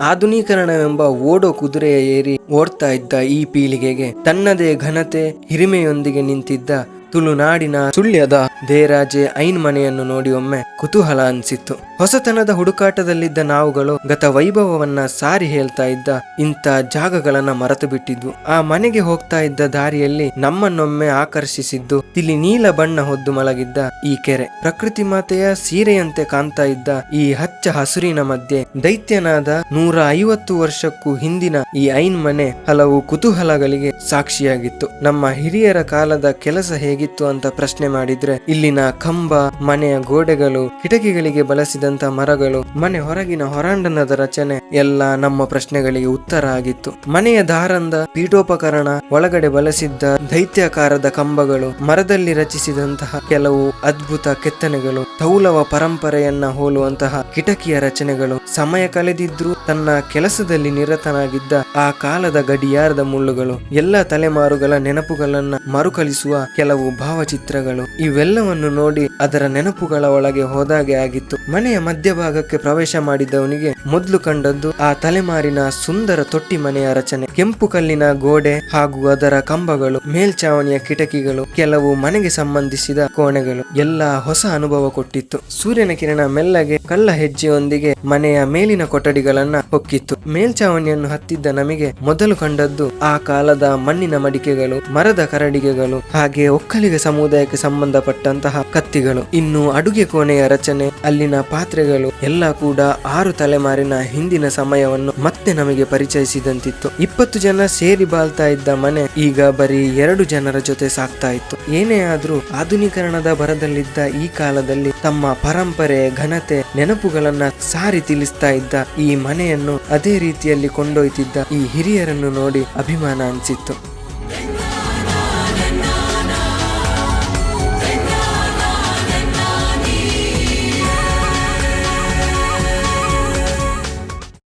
ಆಧುನೀಕರಣವೆಂಬ ಓಡೋ ಕುದುರೆಯ ಏರಿ ಓಡ್ತಾ ಇದ್ದ ಈ ಪೀಳಿಗೆಗೆ ತನ್ನದೇ ಘನತೆ ಹಿರಿಮೆಯೊಂದಿಗೆ ನಿಂತಿದ್ದ ತುಳುನಾಡಿನ ಸುಳ್ಯದ ದೇರಾಜೆ ಐನ್ ಮನೆಯನ್ನು ನೋಡಿ ಒಮ್ಮೆ ಕುತೂಹಲ ಅನ್ಸಿತ್ತು. ಹೊಸತನದ ಹುಡುಕಾಟದಲ್ಲಿದ್ದ ನಾವುಗಳು ಗತ ವೈಭವವನ್ನ ಸಾರಿ ಹೇಳ್ತಾ ಇದ್ದ ಇಂಥ ಜಾಗಗಳನ್ನ ಮರೆತು ಬಿಟ್ಟಿದ್ವು. ಆ ಮನೆಗೆ ಹೋಗ್ತಾ ಇದ್ದ ದಾರಿಯಲ್ಲಿ ನಮ್ಮನ್ನೊಮ್ಮೆ ಆಕರ್ಷಿಸಿದ್ದು ತಿಳಿ ನೀಲ ಬಣ್ಣ ಹೊದ್ದು ಮಲಗಿದ್ದ ಈ ಕೆರೆ. ಪ್ರಕೃತಿ ಮಾತೆಯ ಸೀರೆಯಂತೆ ಕಾಣ್ತಾ ಇದ್ದ ಈ ಹಚ್ಚ ಹಸುರಿನ ಮಧ್ಯೆ ದೈತ್ಯನಾದ 150 ವರ್ಷಕ್ಕೂ ಹಿಂದಿನ ಈ ಐನ್ ಮನೆ ಹಲವು ಕುತೂಹಲಗಳಿಗೆ ಸಾಕ್ಷಿಯಾಗಿತ್ತು. ನಮ್ಮ ಹಿರಿಯರ ಕಾಲದ ಕೆಲಸ ಹೇಗಿತ್ತು ಅಂತ ಪ್ರಶ್ನೆ ಮಾಡಿದ್ರೆ ಇಲ್ಲಿನ ಕಂಬ, ಮನೆಯ ಗೋಡೆಗಳು, ಕಿಟಕಿಗಳಿಗೆ ಬಳಸಿದಂತ ಮರಗಳು, ಮನೆ ಹೊರಗಿನ ಹೊರಾಂಗಣದ ರಚನೆ ಎಲ್ಲ ನಮ್ಮ ಪ್ರಶ್ನೆಗಳಿಗೆ ಉತ್ತರ ಆಗಿತ್ತು. ಮನೆಯ ದಾರಂದ ಪೀಠೋಪಕರಣ, ಒಳಗಡೆ ಬಳಸಿದ್ದ ದೈತ್ಯಾಕಾರದ ಕಂಬಗಳು, ಮರದಲ್ಲಿ ರಚಿಸಿದಂತಹ ಕೆಲವು ಅದ್ಭುತ ಕೆತ್ತನೆಗಳು, ತೌಲವ ಪರಂಪರೆಯನ್ನ ಹೋಲುವಂತಹ ಕಿಟಕಿಯ ರಚನೆಗಳು, ಸಮಯ ಕಳೆದಿದ್ರು ತನ್ನ ಕೆಲಸದಲ್ಲಿ ನಿರತನಾಗಿದ್ದ ಆ ಕಾಲದ ಗಡಿಯಾರದ ಮುಳ್ಳುಗಳು, ಎಲ್ಲ ತಲೆಮಾರುಗಳ ನೆನಪುಗಳನ್ನ ಮರುಕಳಿಸುವ ಕೆಲವು ಭಾವಚಿತ್ರಗಳು, ಇವೆಲ್ಲವನ್ನು ನೋಡಿ ಅದರ ನೆನಪುಗಳ ಒಳಗೆ ಹೋದಾಗೆ ಆಗಿತ್ತು. ಮನೆಯ ಮಧ್ಯಭಾಗಕ್ಕೆ ಪ್ರವೇಶ ಮಾಡಿದವನಿಗೆ ಮೊದಲು ಕಂಡದ್ದು ಆ ತಲೆಮಾರಿನ ಸುಂದರ ತೊಟ್ಟಿ ಮನೆಯ ರಚನೆ. ಕೆಂಪು ಕಲ್ಲಿನ ಗೋಡೆ ಹಾಗೂ ಅದರ ಕಂಬಗಳು, ಮೇಲ್ಚಾವಣಿಯ ಕಿಟಕಿಗಳು, ಕೆಲವು ಮನೆಗೆ ಸಂಬಂಧಿಸಿದ ಕೋಣೆಗಳು ಎಲ್ಲ ಹೊಸ ಅನುಭವ ಕೊಟ್ಟಿತ್ತು. ಸೂರ್ಯನ ಕಿರಣ ಮೆಲ್ಲಗೆ ಕಳ್ಳ ಹೆಜ್ಜೆಯೊಂದಿಗೆ ಮನೆಯ ಮೇಲಿನ ಕೊಠಡಿಗಳನ್ನ ಹೊಕ್ಕಿತ್ತು. ಮೇಲ್ಚಾವಣಿಯನ್ನು ಹತ್ತಿದ್ದ ನಮಗೆ ಮೊದಲು ಕಂಡದ್ದು ಆ ಕಾಲದ ಮಣ್ಣಿನ ಮಡಿಕೆಗಳು, ಮರದ ಕರಡಿಗೆಗಳು, ಹಾಗೆ ಒಕ್ಕಲಿಗ ಸಮುದಾಯಕ್ಕೆ ಸಂಬಂಧಪಟ್ಟಂತಹ ಕತ್ತಿಗಳು. ಇನ್ನು ಅಡುಗೆ ಕೋಣೆಯ ರಚನೆ, ಅಲ್ಲಿನ ಪಾತ್ರೆಗಳು ಎಲ್ಲ ಕೂಡ 6 ತಲೆಮಾರಿನ ಹಿಂದಿನ ಸಮಯವನ್ನು ಮತ್ತೆ ನಮಗೆ ಪರಿಚಯಿಸಿದಂತಿತ್ತು. 20 ಜನ ಸೇರಿ ಬಾಳ್ತಾ ಇದ್ದ ಮನೆ ಈಗ ಬರೀ 2 ಜನರ ಜೊತೆ ಸಾಕ್ತಾ ಇತ್ತು. ಏನೇ ಆದ್ರೂ ಆಧುನೀಕರಣದ ಭರದಲ್ಲಿದ್ದ ಈ ಕಾಲದಲ್ಲಿ ತಮ್ಮ ಪರಂಪರೆ, ಘನತೆ, ನೆನಪುಗಳನ್ನ ಸಾರಿ ತಿಳಿಸ್ತಾ ಇದ್ದ ಈ ಮನೆಯನ್ನು ಅದೇ ರೀತಿಯಲ್ಲಿ ಕೊಂಡೊಯ್ತಿದ್ದ ಈ ಹಿರಿಯರನ್ನು ನೋಡಿ ಅಭಿಮಾನ ಅನಿಸಿತ್ತು.